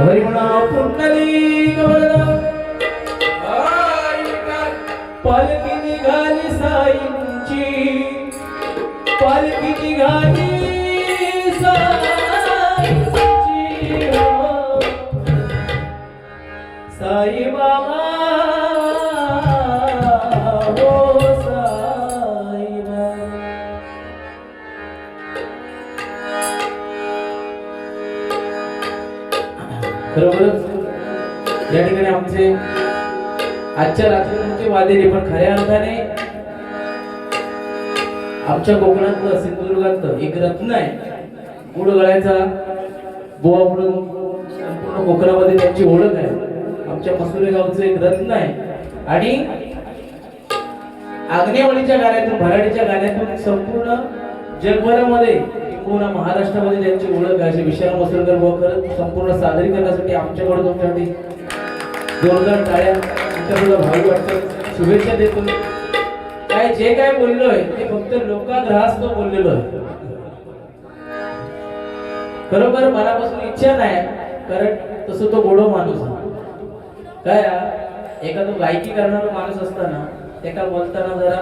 हरी म्हणा पुंडलिक वरदा पालखी निघाली साईंची पालखी निघाली साईंची हो साई बाबा हो साई बाबा खरोखरच या ठिकाणी आमचे आजच्या रात्रीचे वादेरी पण खऱ्या अर्थाने आमच्या कोकणातलं सिंधुदुर्गातलं एक रत्न आहे. गुड गळ्याचा बोवा म्हणून संपूर्ण कोकणामध्ये त्यांची ओळख आहे. आमच्या मसुरे गावचं एक रत्न आहे आणि आग्नेयवाडीच्या गाण्यातून भराडीच्या गाण्यातून संपूर्ण जगभरामध्ये पूर्ण महाराष्ट्रामध्ये त्यांची ओळख आहे. विशाल मसुरकर बुवा खरंच संपूर्ण सादरीकरणासाठी आमच्याकडे तुमच्यासाठी जोरदार टाळ्या तुमच्याकडे भावी वाटतं शुभेच्छा देतो. काय जे काय बोललोय ते फक्त लोकाग्रहास्तव बोललेलो आहे. खरोखर मनापासून इच्छा नाही कारण तसं तो गोडो माणूस काय एखादा गायकी करणारा माणूस असताना त्याला बोलताना जरा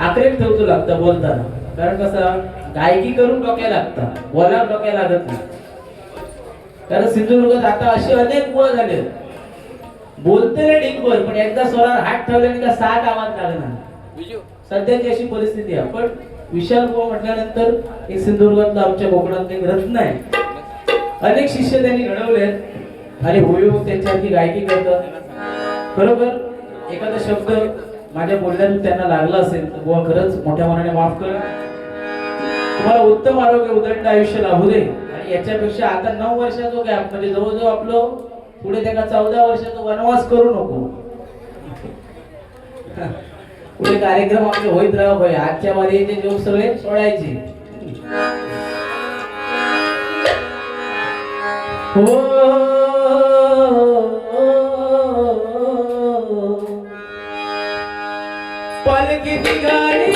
आक्रेत ठेवतो लागतं बोलताना. कारण कसं गायकी करून डोक्याला लागतं बोला डोक्याला लागत नाही. कारण सिंधुदुर्गात आता असे अनेक मुळे झाले बोलते रे डिंगवर पण एकदा स्वरावर हात ठेवल्याने का 7 आवाज लागणार. सध्याची अशी परिस्थिती आहे. पण विशाल बुवा म्हटल्यानंतर एक सिंधुदुर्गातलं आमच्या कोकणात एक रत्न आहे. अनेक शिष्य त्यांनी घडवलेत आणि हुबेहूब त्यांच्यासारखी गायकी करतात. खरोखर एखादा शब्द माझ्या बोलण्यातून त्यांना लागला असेल तर बुवा खरंच मोठ्या मनाने माफ कर. तुम्हाला उत्तम आरोग्य उदंड आयुष्य लाभू दे. आणि याच्यापेक्षा आता 9 वर्षाचा गॅप म्हणजे जवळजवळ आपलं पुढे त्याला 14 वर्षाचा वनवास करू नको. पुढे कार्यक्रम आपले होईत राहा भाई. आजच्या वारीचे जोग सगळे सोडायचे हो. पालखी निघाली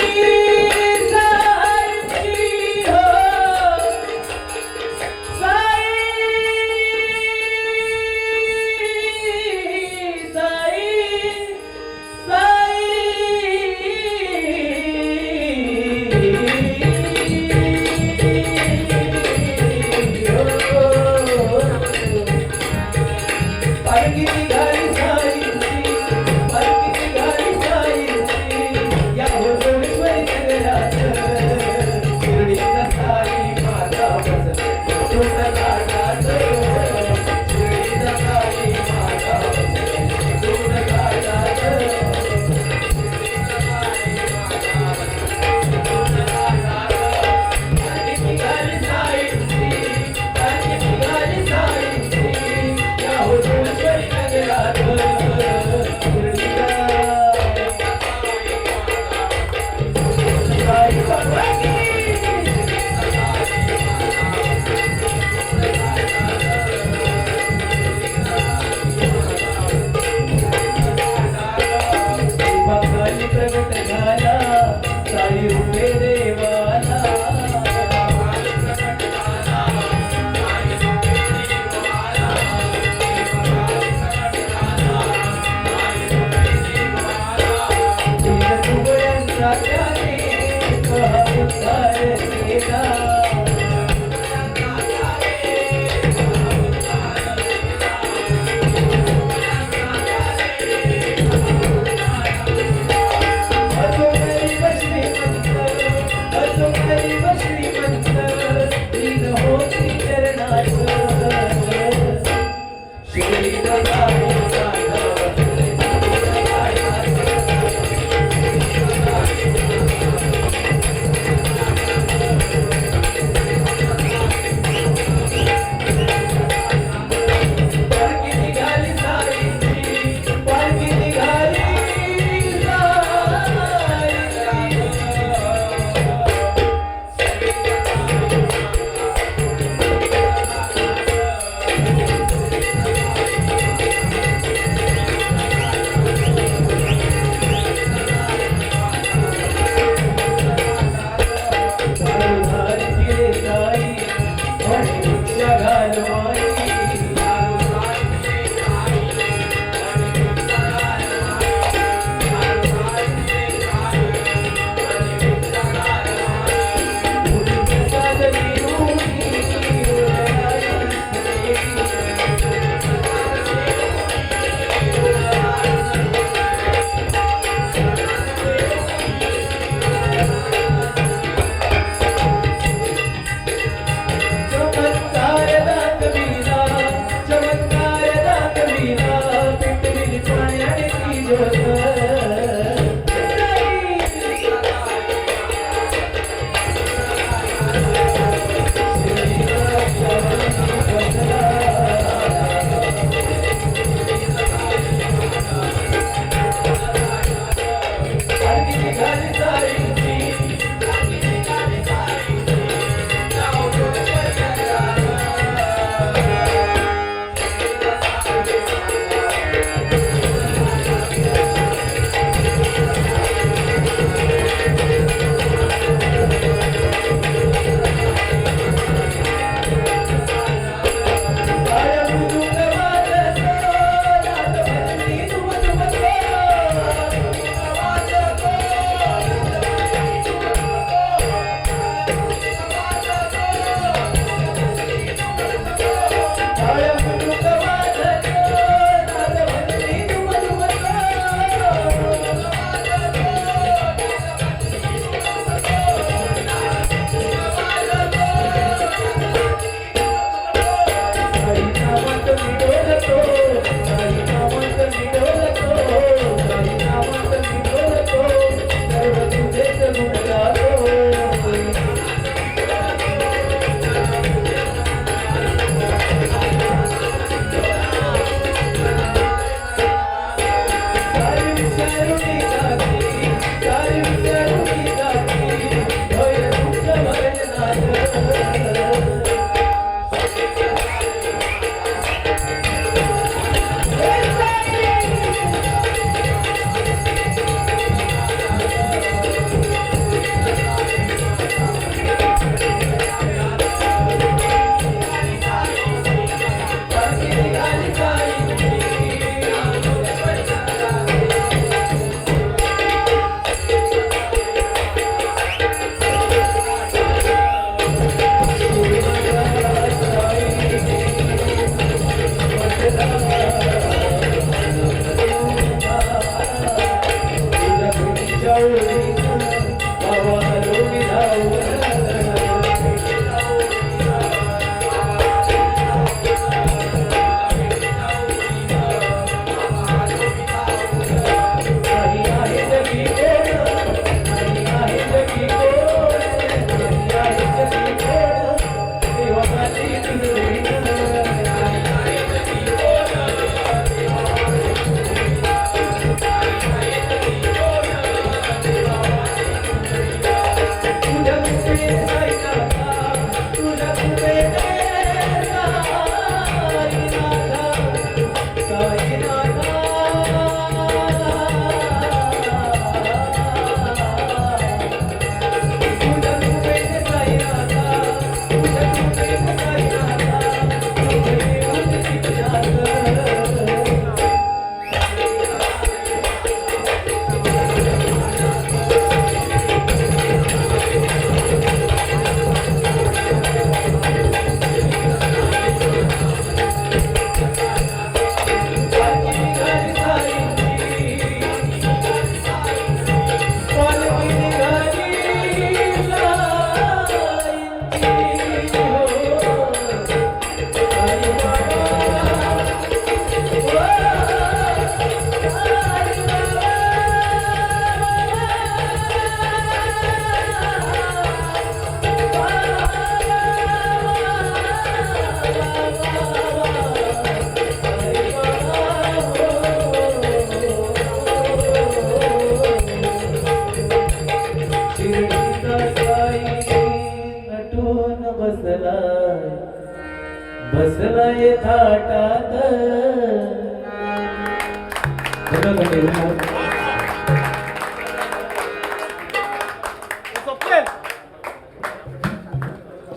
बसलाय थाटात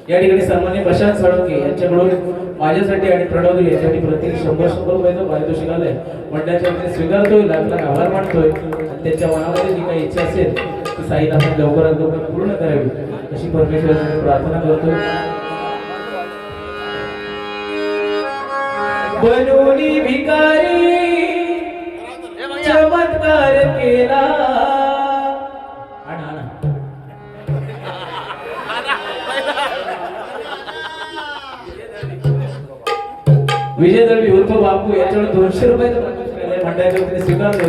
या ठिकाणी सन्माननीय प्रशांत साळुंके यांच्याकडून माझ्यासाठी आणि प्रणव यांच्यासाठी प्रत्येक 100 रुपयाचं पारितोषिक आलंय. मंडळाच्या वतीने स्वीकारतोय, लाख लाख आभार मानतोय. त्यांच्या मनामध्ये जी काही इच्छा असेल ती साईनाथाने लवकरात लवकर पूर्ण करावी अशी परमेश्वराकडे प्रार्थना करतोय. बनूनी भिकारी चमत्कार केला. विजय दळवी उर्फ बापू याच्याकडे 200 रुपयाचं मंडळाच्या वतीने स्वीकारतो.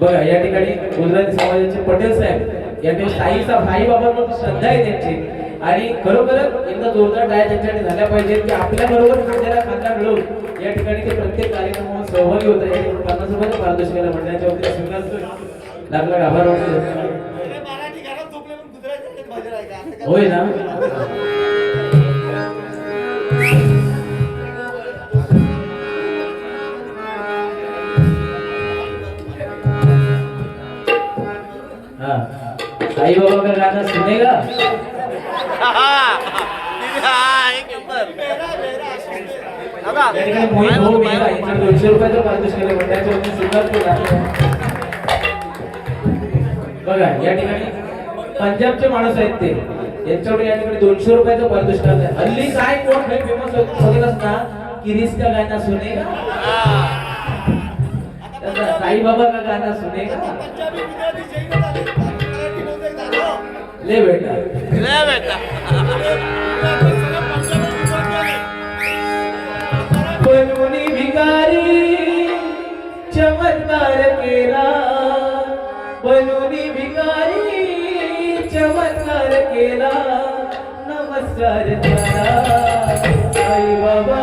बघा या ठिकाणी गुजराती समाजाचे पटेल साहेब या ठिकाणी साई बाबांवर श्रद्धा आहे त्यांची आणि खरोखरच एकदा जोरदार टाळ्या त्यांच्याकडे झाल्या पाहिजेत की आपल्या बरोबर खांद्याला खांदा मिळवून या ठिकाणी ते प्रत्येक कार्यक्रमात सहभागी होत आहे. 50 रुपयाचं पारितोषिकाला मंडळाच्या वतीने स्वीकारतोय. लाख लाख आभार वाटतो. होय ना. साई बाबा का गाना सुनेगा. मोहित भाऊ मेहरा यांच्या 200 रुपयाचं पारितोषिक केलं मंडळाच्या वतीने स्वीकारतो. बघा या ठिकाणी पंजाबचे माणूस आहेत ते यांच्याकडे या ठिकाणी 200 रुपयाचं पारितोषिक आहे. हल्ली काय कोण फेमस होत ना किरीस का गाना सुनेगा. साई बाबा का गाना सुनेगा. ले बेटा बनूनी भिकारी चमत्कार केला. बनूनी भिकारी चमत्कार केला. नमस्कार त्याला साई बाबा.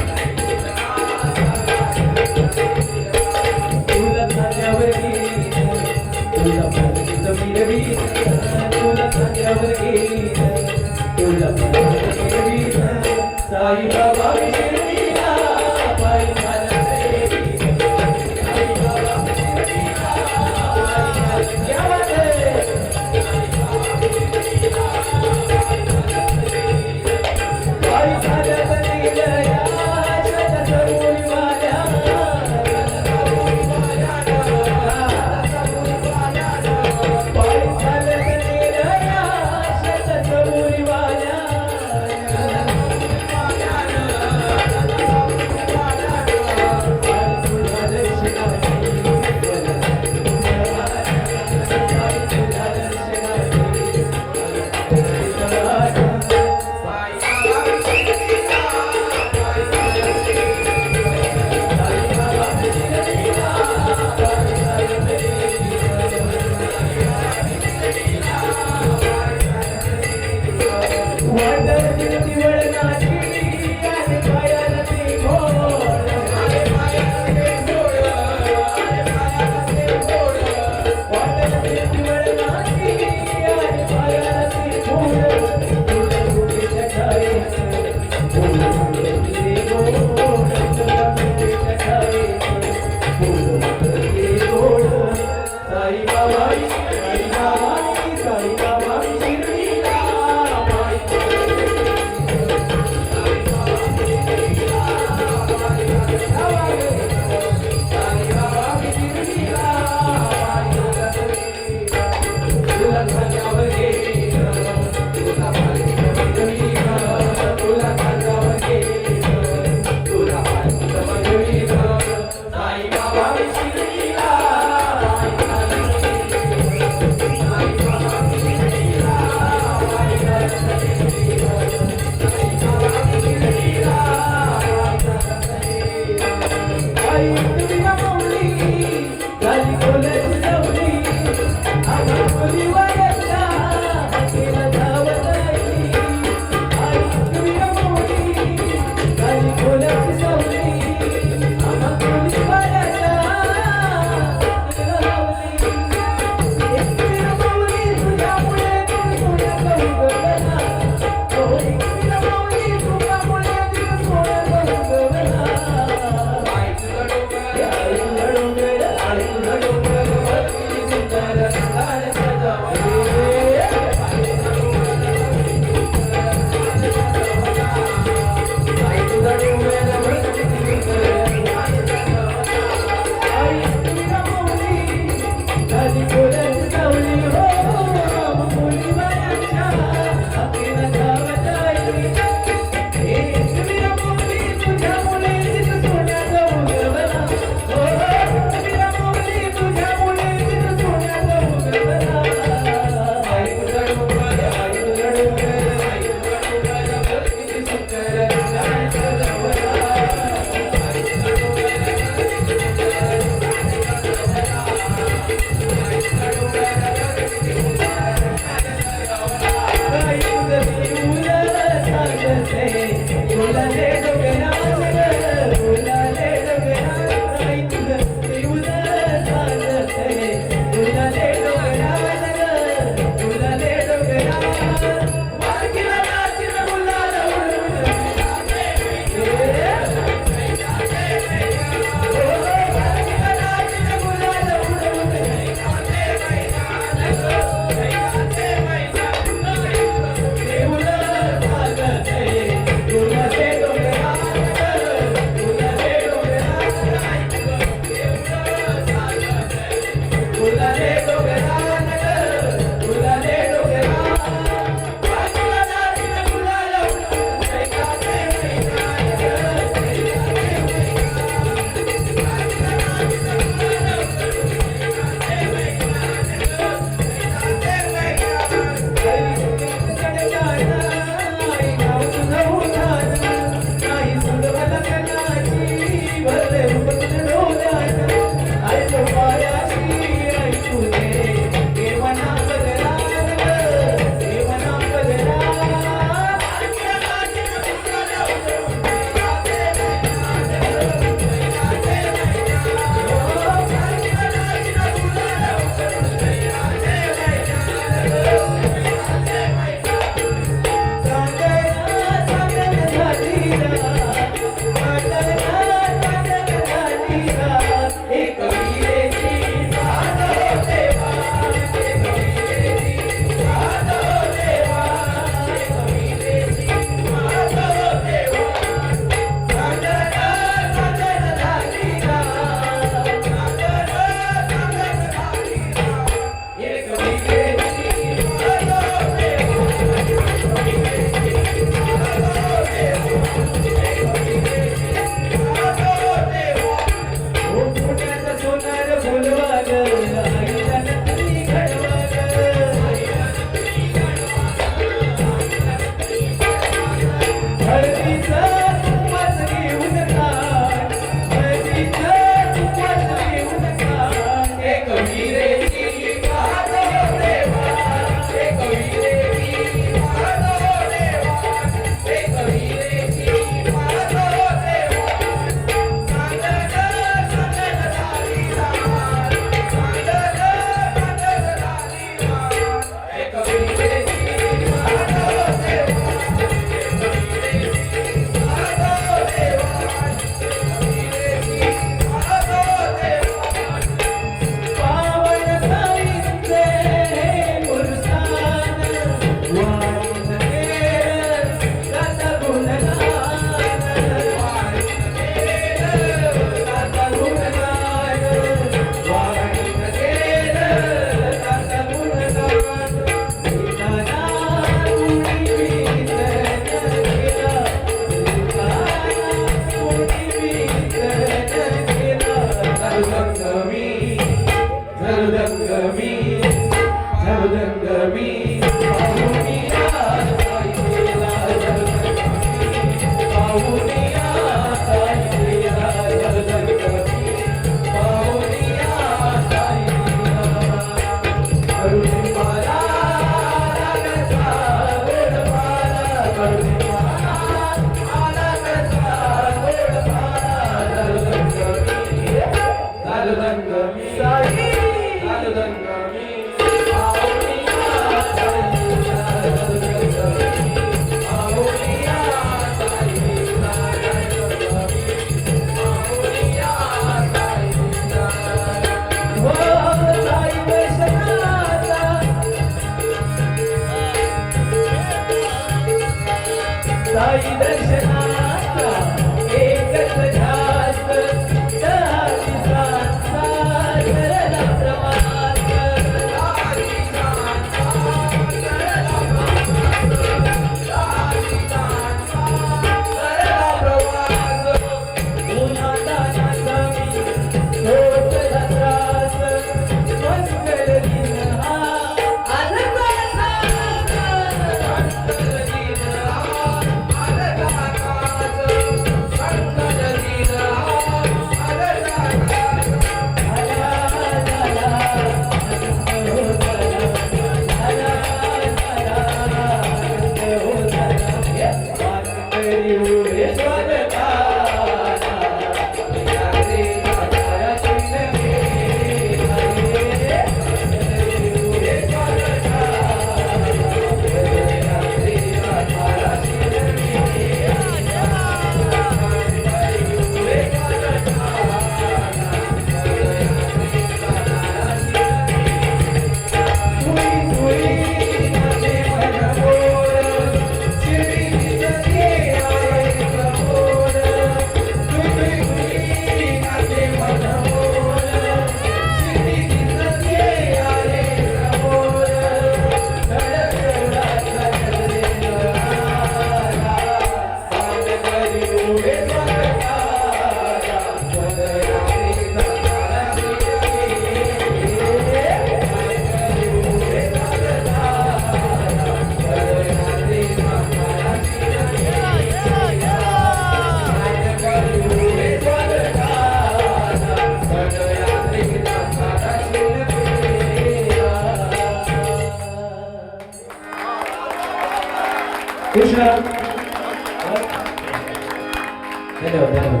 धन्यवाद धन्यवाद.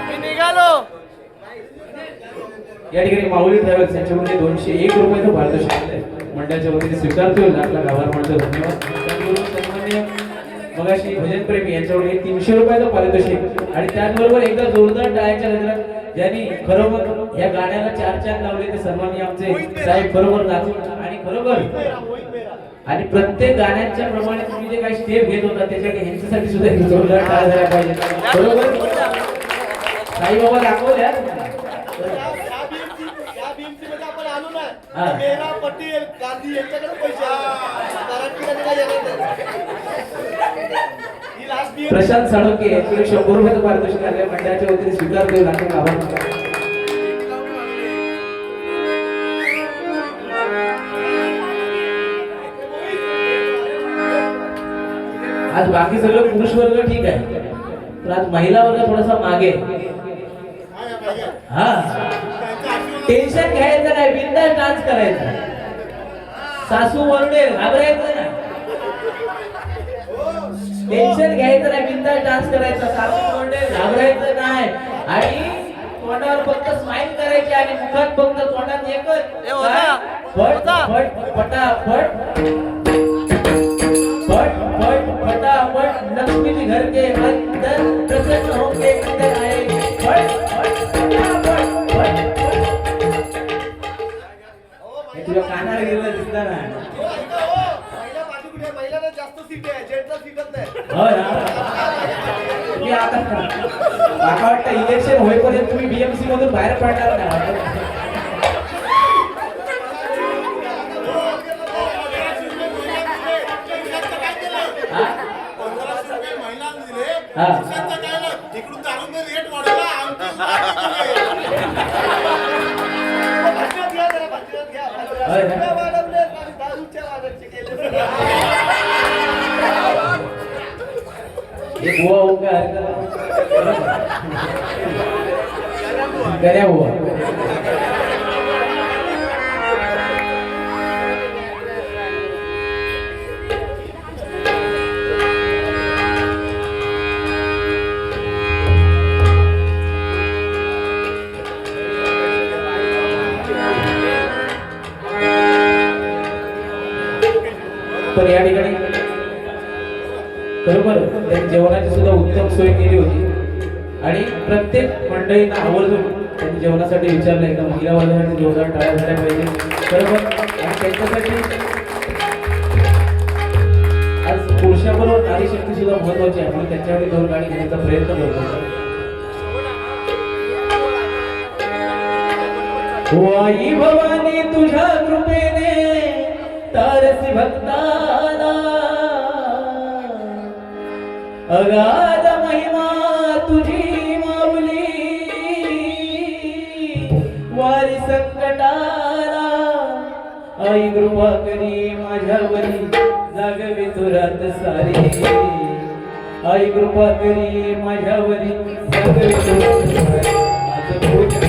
मी निघालो. या ठिकाणी माऊली ट्रॅव्हल्स यांच्यामध्ये 201 रुपयाचं पारितोषिक मंडळाच्या वतीने स्वीकारतोय. लाख लाख आभार मानतो. धन्यवाद. त्याचबरोबर सन्माननीय मगाशी भजन प्रेमी यांच्याकडे 300 रुपयाचं पारितोषिक आणि त्याचबरोबर एकदा जोरदार टाळ्यांच्या गजरात ज्यांनी खरोखर या गाण्याला 4 चांद लावले ते सन्माननीय आमचे साहेब बरोबर नाचून आणि खरोखर आणि प्रत्येक गाण्यांच्या प्रमाणे तुम्ही जे काही स्टेप घेत होता त्याच्याकडे ह्यांच्यासाठी सुद्धा एक जोरदार टाळ्या झाल्या पाहिजे. बरोबर साईबाबा दाखवल्या. मेरा पटेल गांधी यांच्याकडे पैसे प्रशांत साळुंके यांच्याकडे 100 रुपयाचं पारितोषिक आले. मंडळाच्या वतीने स्वीकारतोय. लाख लाख आभार. आज बाकी सगळं पुरुष वर्ग ठीक आहे पण आज महिला वर्ग थोडासा मागे. हा टेन्शन घ्यायचं नाही. बिंदास डान्स करायचा. सासू वरडे घाबरायचं नाही. टेन्शन घ्यायचं नाही. बिंदास डान्स करायचा. सासू वरडे घाबरायचं नाही. आणि तोंडावर फक्त स्माइल करायची आणि मुखात फक्त तोंडात एकच फट फट फटाफट फट फट फटाफट लक्ष्मी जी घर के अंदर प्रसन्न होके अंदर आए. फट फट फटाफट फट हे तुझ्या कानाला गेलेलं दिसणार नाही. महिलांना जास्त सीट आहे जेंट्सला सीटच नाही. हो ना. तुम्ही आता मला वाटतं इलेक्शन होईपर्यंत तुम्ही बीएमसी मधून बाहेर पडणार नाही. तिकडून जाऊन रेट वाढवला. एक हुआ होगा गया हुआ. तर या ठिकाणी बरोबर जेवणाची सुद्धा उत्तम सोय केली होती आणि प्रत्येक मंडळींना आवर्जून त्यांनी जेवणासाठी विचारलं. एकदा महिला वर्गासाठी जोरदार टाळ्या झाल्या पाहिजे. बरोबर. आणि त्यांच्यासाठी आज पुरुषाबरोबर नारी शक्ती सुद्धा महत्वाची आहे म्हणून त्यांच्यासाठी दोन गाडी घेण्याचा प्रयत्न करतो. आई भवानी तुझ्या कृपेने तारसी भक्ताना अगाध महिमा तुझी माऊली वारी संकटाला. आई कृपा करी माझ्यावरी जागवे तुरात सारी. आई कृपा करी माझ्यावरी जागवे तुरात सारी. माझं भोजन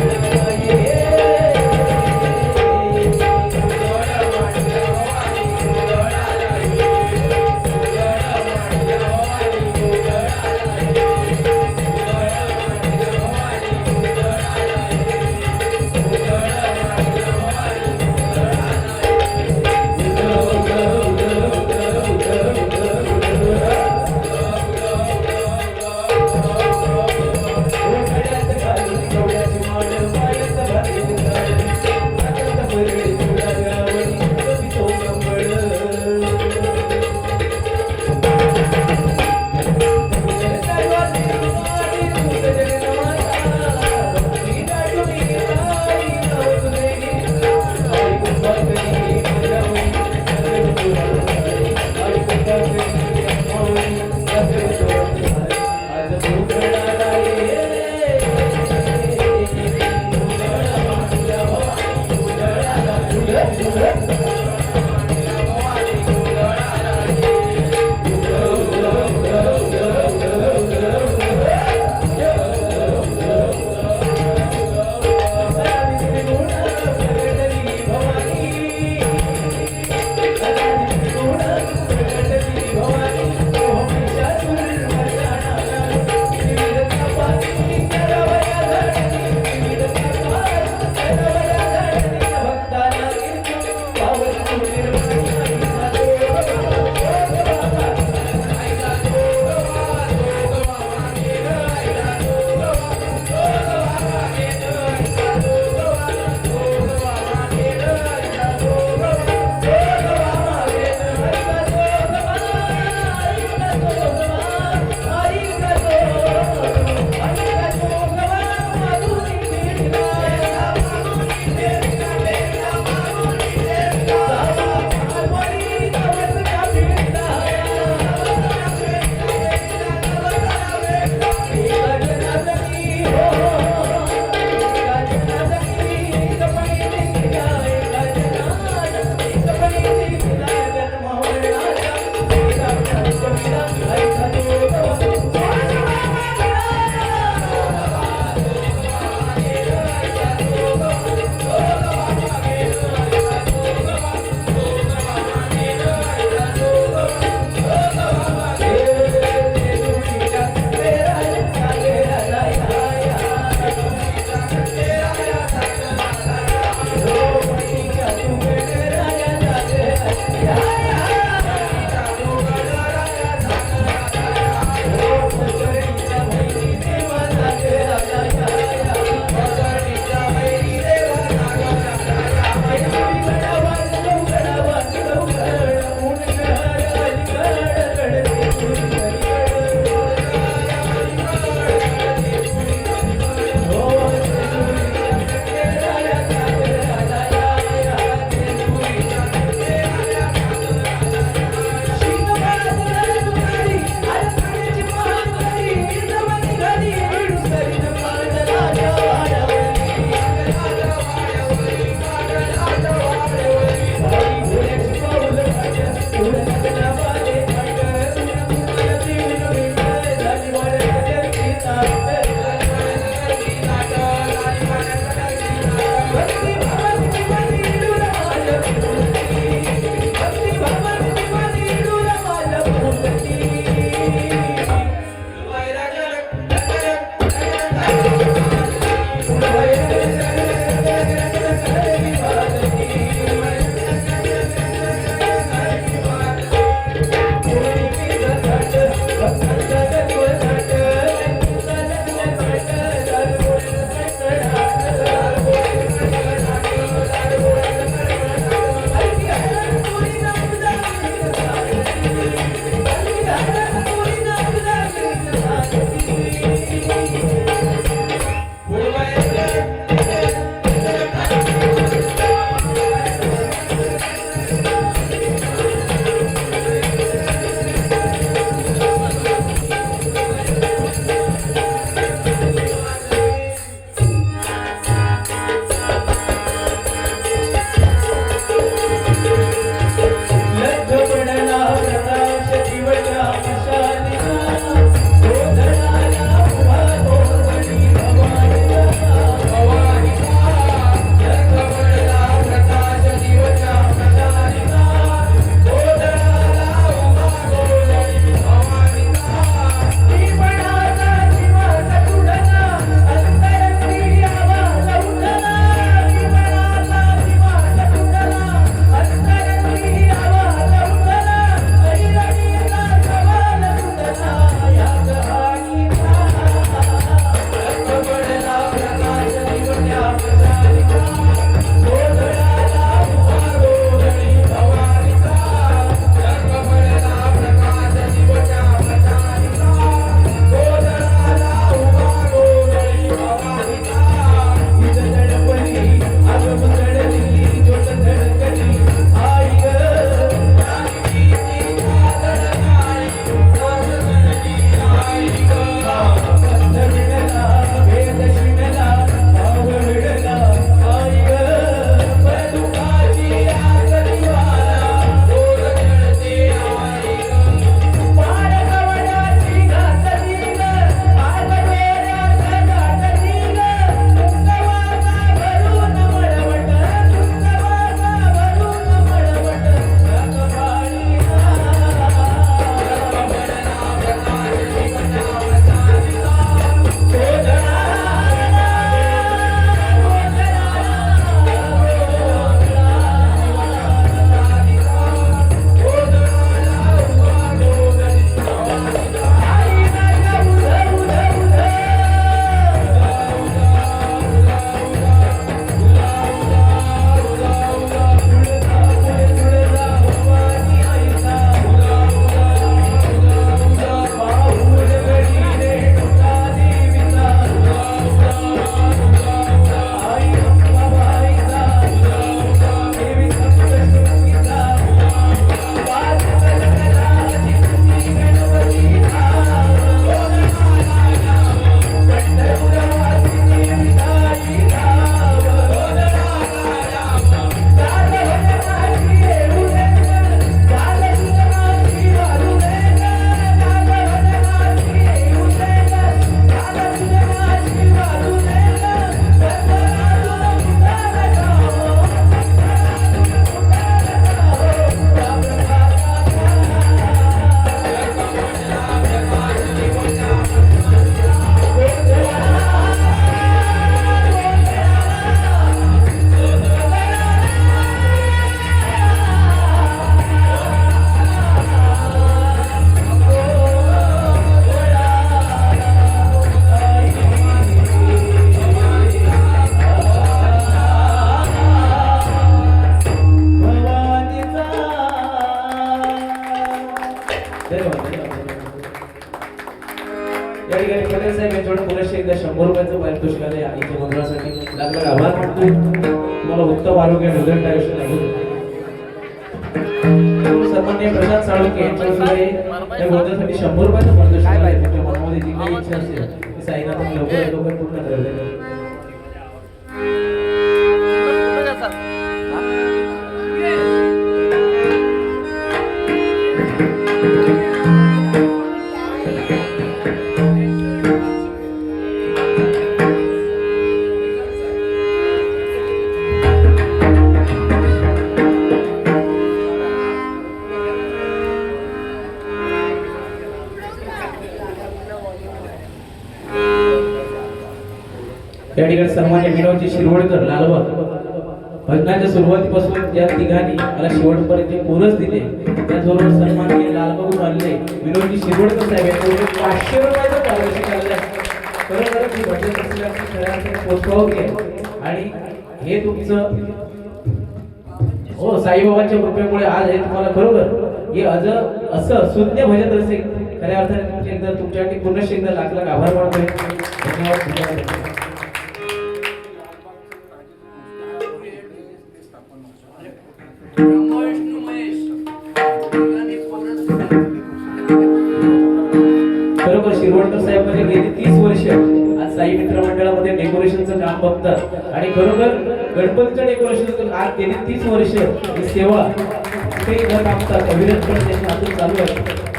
आपण पुरेसे एकदा 100 रुपयाचं पारितोषिक आले आईच्या मंदिरासाठी लागला आभार मानतोय. तुम्हाला उत्तम आरोग्य निरोगी आयुष्य लाभो. सन्माननीय प्रशांत साळुंके यांच्याकडे या गोष्टीसाठी 100 रुपयाचं पारितोषिक आहे. तुमच्या मनामध्ये जी काही इच्छा असेल ती साईनाथांनी लवकर पूर्ण करावी. या ठिकाणी सन्मान्य विनोदजी शिरवडकर लालबाग भजनाच्या सुरुवातीपासून ज्या तिघांनी मला शेवटपर्यंत पोरच दिले त्याचबरोबर सन्माननीय लालबागून आलेले विनोदजी शिरवडकर साहेब यांच्याकडे 500 रुपयाचं पारितोषिक आलेलं आहे. खरोखरच ही भजन असल्याची खऱ्या अर्थाने पोचपावती आहे आणि हे तुमचं हो साईबाबांच्या कृपेमुळे आज हे तुम्हाला खरोखर हे असं शून्य भजन रसिक खऱ्या अर्थाने तुमचे एकदा तुमच्यासाठी पुनश्च एकदा लाख लाख आभार मानतोय. धन्यवाद. खरोखर शिरवडकर साहेब म्हणजे गेली 30 वर्ष आज साई मित्र मंडळामध्ये डेकोरेशनचं काम बघतात आणि खरोखर गणपतीचं डेकोरेशन आज गेली 30 वर्ष ही सेवा ते न थांबतात अविरतपणे त्यांच्या हातून चालू आहे.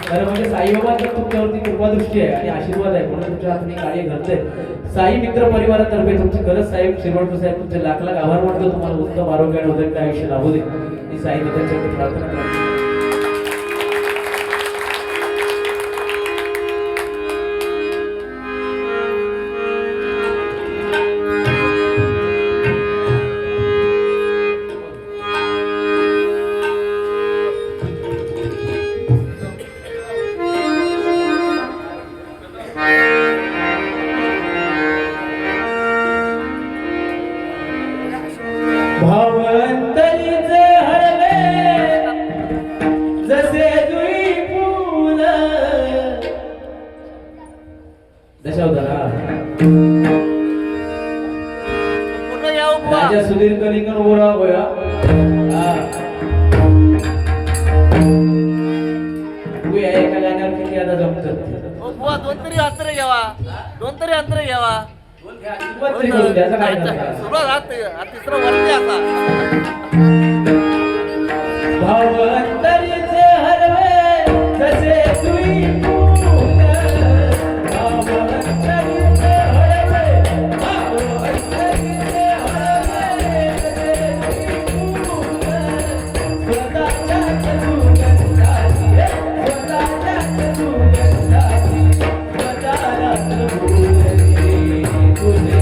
खरं म्हणजे साईबाबांची तुमच्यावरती कृपादृष्टी आहे आणि आशीर्वाद आहे म्हणून तुमच्या हातून कार्य घडतंय. साई मित्र परिवारातर्फे तुमचे खरंच साहेब शिरवडकर साहेब तुमचे लाख लाख आभार मानतो. तुम्हाला उत्तम आरोग्य आणि उदंड आयुष्य लाभू दे ही साईनाथांच्याकडे प्रार्थना करतो. भावंतरीचे हरले जसे जुई फूल दशावतारा राजा सुधीर कलिंगण उभा गोया तू या एका गाण्यावर किती आता जमतात बुवा दोन तरी अंतर घ्यावा त्याचा काय सुरुवात तिसरं वरती असा भावंतरीचे हरवे जसे जुई फूल भावंतरीचे हरवे भावंतरीचे हरवे जसे जुई फूल स्वतःच्या सुगंधाची स्वतःच्या सुगंधाची स्वतःला भूलली तुझे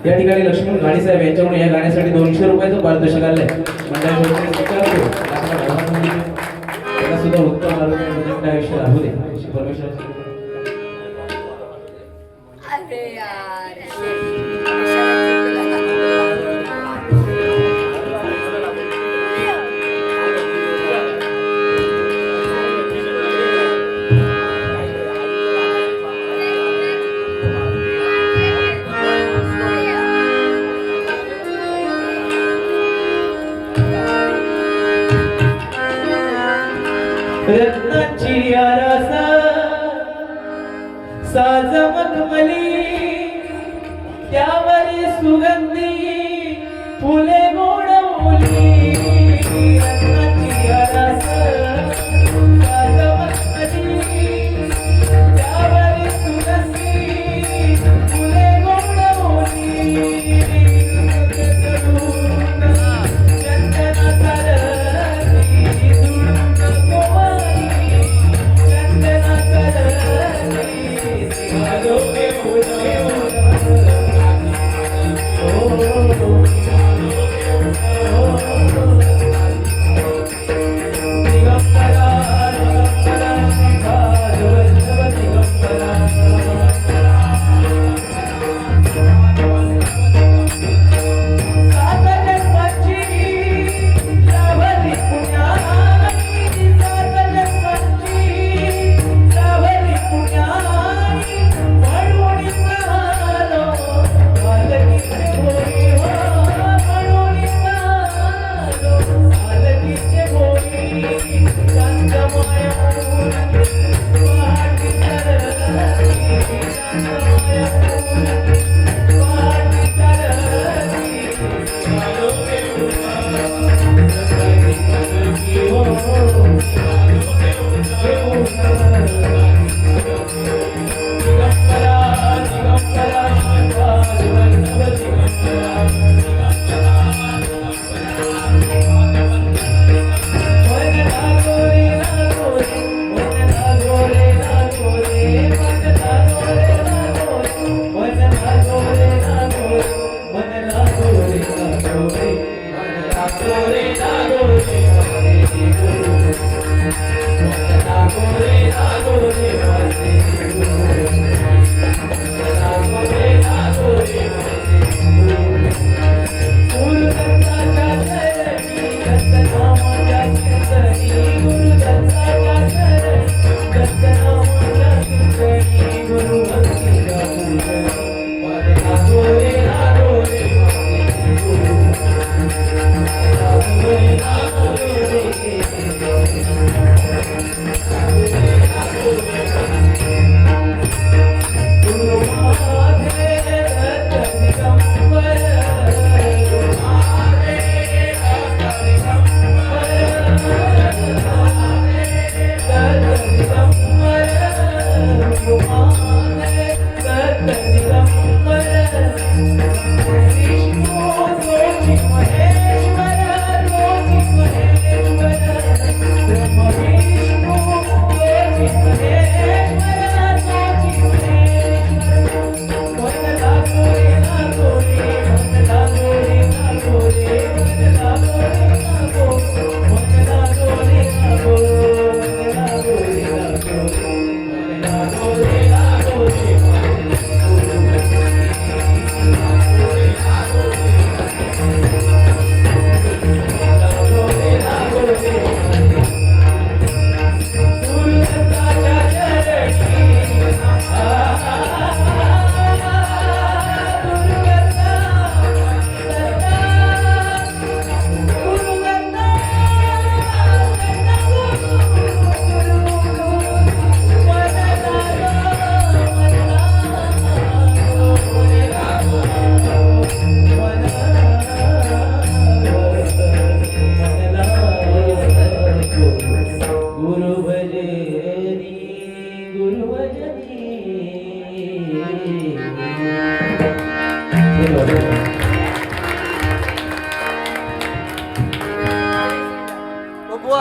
या ठिकाणी लक्ष्मण गाडी साहेब यांच्याकडून या गाण्यासाठी 200 रुपयाचं पारितोषिक आलंय. मंडळाकडून स्वीकारतो. त्याला सुद्धा उत्तम आरोग्य आयुष्य राहू दे. परमेश्वर अरे यार रत्नाची आरास साज मखमली त्यावरी सुगंधी फुले गोडवली. रत्नाची आरास साज मखमली त्यावरी सुगंधी फुले गोडवली. चंदना सरती दुर्ग गोवारी चंदना सरती सिंहालोके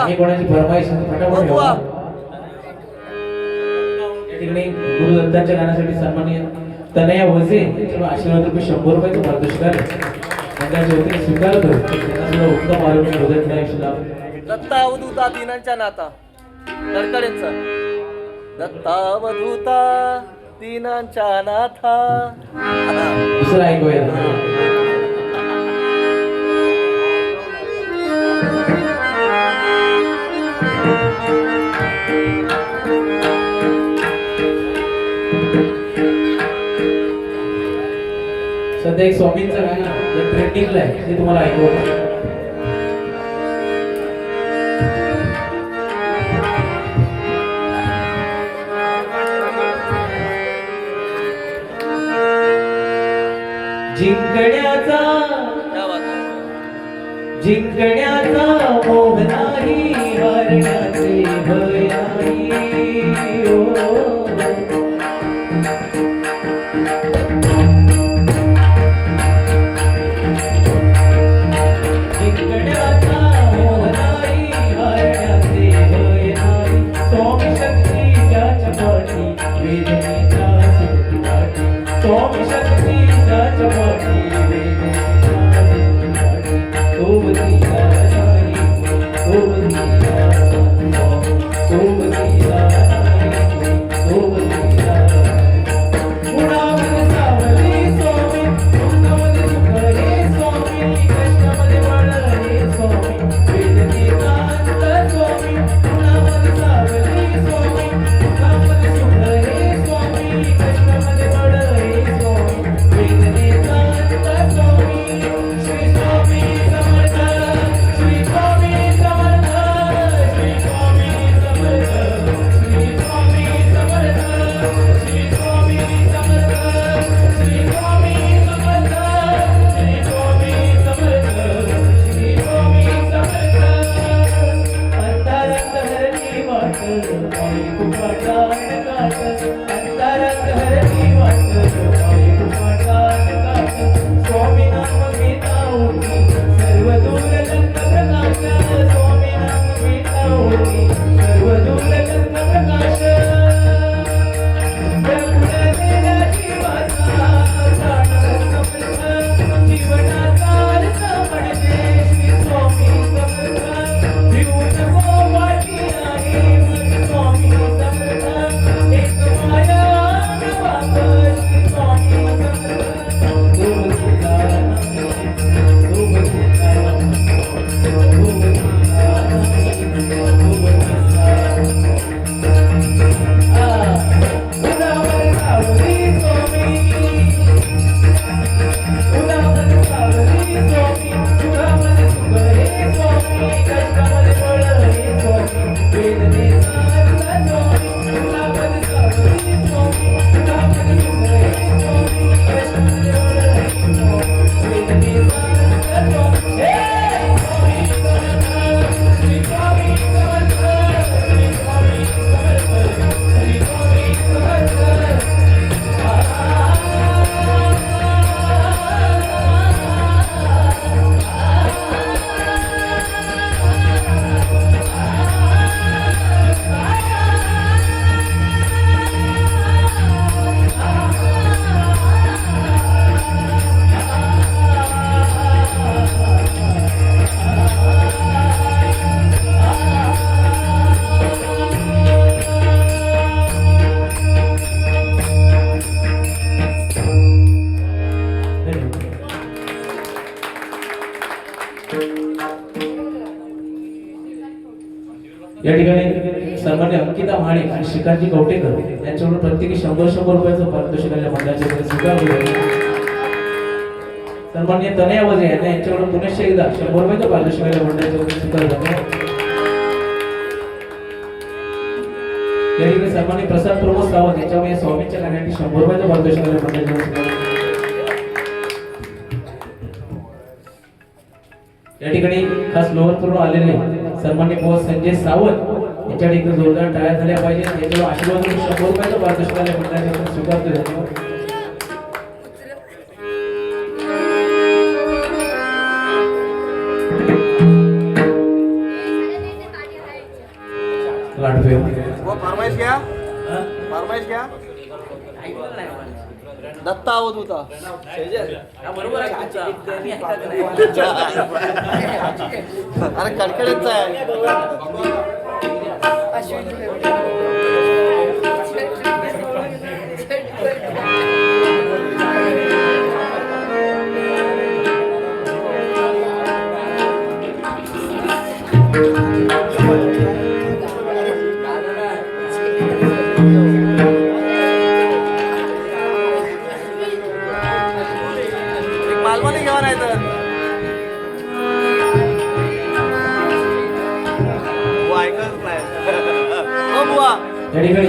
आणि कोणाची फरमाईश फटाफट ठेवा. या ठिकाणी गुरुदत्तांच्या गाण्यासाठी सन्माननीय तनया वजे त्याच्यामुळे आशीर्वाद रुपये 100 रुपयाचं पारितोषिक आहे मंडळाच्या वतीने स्वीकारतो त्यांना सुद्धा उत्तम आरोग्य हृदय आयुष्य दत्ता अवधूता दिनांच्या नाता तडकडेंचा दत्ता अवधूता दिनांच्या नाथा दुसरं ऐकूया सध्या एक स्वामींचं गाणं जे ट्रेंडिंगला आहे ते तुम्हाला ऐकवतो जिंकण्याचा क्या बात आहे. जिंकण्याचा मोह नाही हरण्याचे भय नाही ओ. जिंकण्याचा मोह नाही हरण्याचे भय नाही स्वामी शक्तीच्या चपाटी वेदनेच्या सुखवाटी स्वामी शक्तीच्या चपाटी वेदनेच्या सुखवाटी सोबतीला नाही सोबतीला सोबतीला नाही सोबतीला गुणामध्ये सावली स्वामी दुःखामध्ये सुख रे स्वामी कष्टामध्ये बाळ रे स्वामी वेदनेचा अंत स्वामी गुणामध्ये सावली स्वामी दुःखामध्ये सुख रे स्वामी कष्टामध्ये बाळ रे स्वामी वेदनेचा अंत स्वामी श्री स्वामी समर्थ श्री स्वामी समर्थ श्री स्वामी समर्थ श्री स्वामी समर्थ श्री स्वामी समर्थ श्री स्वामी समर्थ श्री स्वामी समर्थ श्री स्वामी समर्थ अंतरंग हरणी वाट आई कुपाटान काट अंतरंग हरणी वाट आई कुपाटान काट स्वामी नाम घेता होती सर्व दूर गंध प्रकाश स्वामी नाम घेता होती सर्व दूर गंध प्रकाश जीवनाचा अर्थ म्हणजे श्री स्वामी समर्थ भिवून गोवाटी आहे मग स्वामी समर्थ एक माया वाप श्री स्वामी समर्थ सोबतीला या ठिकाणी सन्मान्य अंकिता महाणे आणि श्रीकांतजी कवटेकर यांच्याकडून प्रत्येकी 100 रुपयाचं पारितोषिक मंडळाच्या वतीने स्वीकारलं. सन्मान्य तनया वजे यांच्याकडून पुनश्च एकदा 100 रुपयाचं पारितोषिक मंडळाच्या वतीने स्वीकारलं. या ठिकाणी सन्मान्य प्रसाद प्रमोद सावंत यांच्यामुळे स्वामींच्या गाण्यासाठी 100 रुपयाचं पारितोषिक मंडळाच्या वतीने स्वीकारलं. या ठिकाणी खास लोअर करून आलेले सन्मान्य पवार संजय सावंत यांच्या ठिकाणी जोरदार टाळ्या झाल्या पाहिजे. याच्यावर आशीर्वाद 100 रुपयाचं पारितोषिक मंडळाच्या स्वीकारतो. वो फरमाइश क्या? फरमाइश क्या? दत्ता अवधूता हा, बरोबर आहे तुमचा. आम्ही ऐकत नाही. अरे कडकडीचा आहे एक मालवणी घेवा नाही तर वो ऐकत नाही हो बुवा या ठिकाणी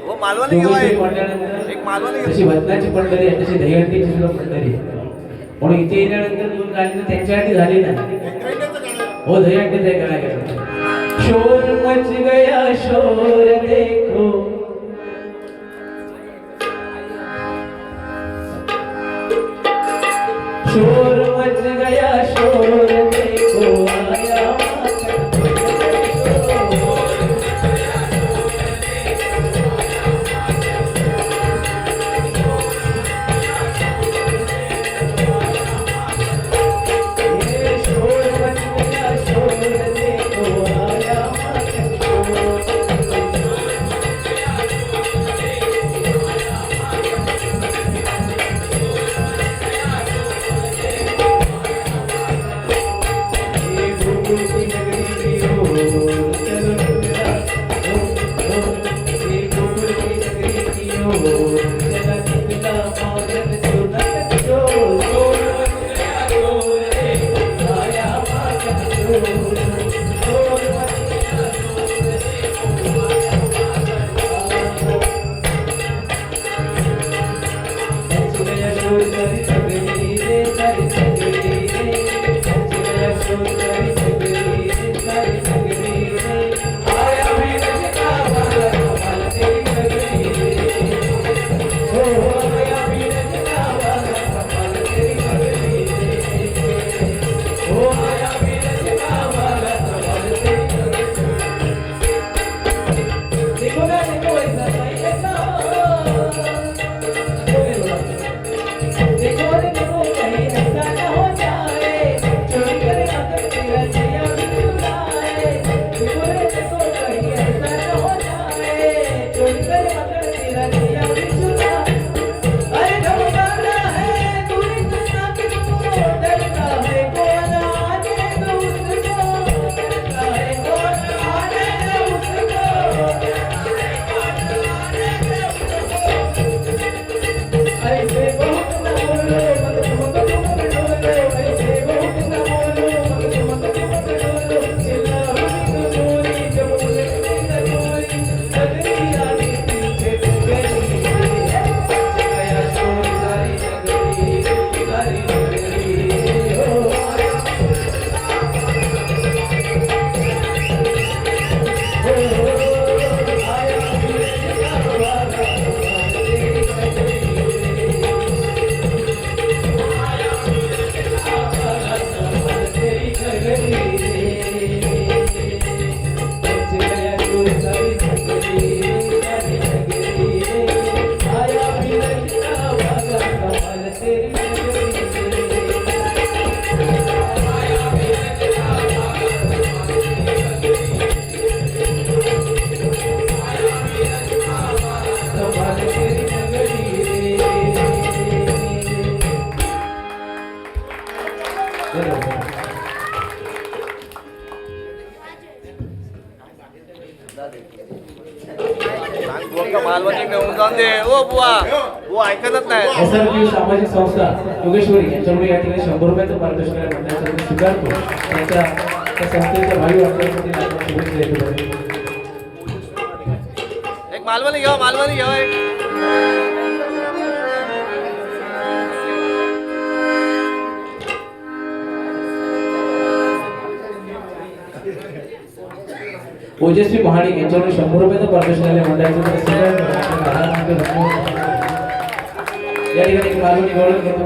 वो मालवणी घेवा दोघेही एक म्हटल्यानंतर एक मालवणी जशी घेवा भजनाची पंढरी आहे तशी दहीहंडीची सुद्धा पंढरी आहे. म्हणून इथे येण्यानंतर दोन गाणी त्यांच्यासाठी झाली ना. हो दहीहंडीच आहे गाणं गायचं. शोर मच गया शोर देखो शोर मच गया शोर देखो आया ये शोर मच गया शोर देखो आया मालवणी घेऊन जाऊन दे ओ बुवा वो ऐकतच नाही SRP सामाजिक संस्था योगेश्वरी यांच्यामुळे या ठिकाणी 100 रुपयाचं पारितोषिक मंडळाचं मी स्वीकारतो. त्यांच्या त्या संस्थेच्या भावी वाटण्यासाठी आपण शुभेच्छा देतो. एक मालवणी घ्या एक ओजस्वी महाडिक यांच्याकडे 100 रुपयाचं पारितोषिक मंडळाचं या ठिकाणी मालवणी गौरव घेतो.